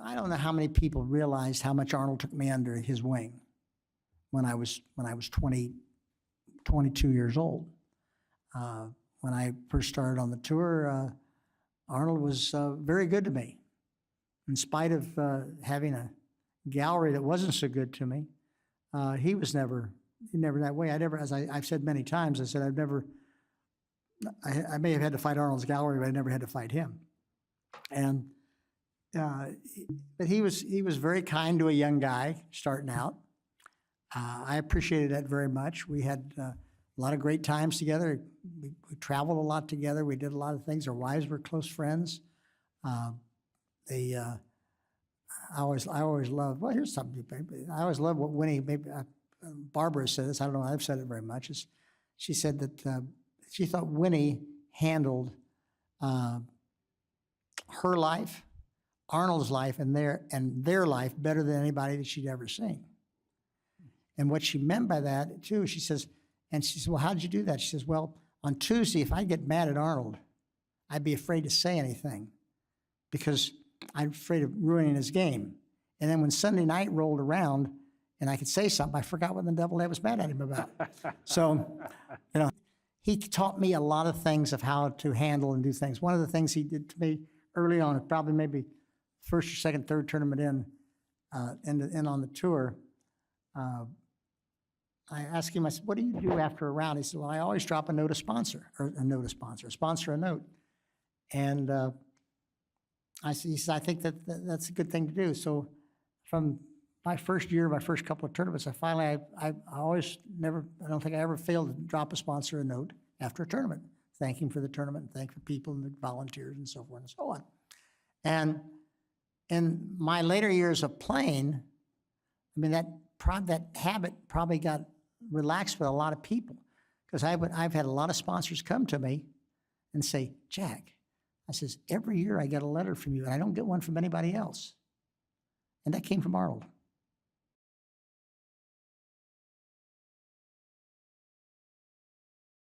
I don't know how many people realized how much Arnold took me under his wing when I was 20, 22 years old. When I first started on the tour, Arnold was very good to me. In spite of having a gallery that wasn't so good to me, he was never that way. I've said many times, I said I may have had to fight Arnold's gallery, but I never had to fight him. And but he was very kind to a young guy starting out. I appreciated that very much. We had a lot of great times together. We traveled a lot together. We did a lot of things. Our wives were close friends. I always loved. Well, here's something. I always loved what Winnie. Maybe Barbara said this. I don't know. I've said it very much. She said that she thought Winnie handled her life, Arnold's life, and their life better than anybody that she'd ever seen. And what she meant by that too, she says, well, how did you do that? She says, well, on Tuesday, if I get mad at Arnold, I'd be afraid to say anything because I'm afraid of ruining his game. And then when Sunday night rolled around and I could say something, I forgot what the devil I was mad at him about. So, he taught me a lot of things of how to handle and do things. One of the things he did to me early on, probably maybe first or second, third tournament in on the tour, I asked him, I said, what do you do after a round? He said, well, I always drop a note, a sponsor a note. And he said, I think that's a good thing to do. So from my first year, my first couple of tournaments, I don't think I ever failed to drop a sponsor a note after a tournament, thank him for the tournament, and thank the people and the volunteers and so forth and so on. And in my later years of playing, I mean, that habit probably got relaxed with a lot of people because I've had a lot of sponsors come to me and say, Jack, I says, every year I get a letter from you and I don't get one from anybody else. And that came from Arnold.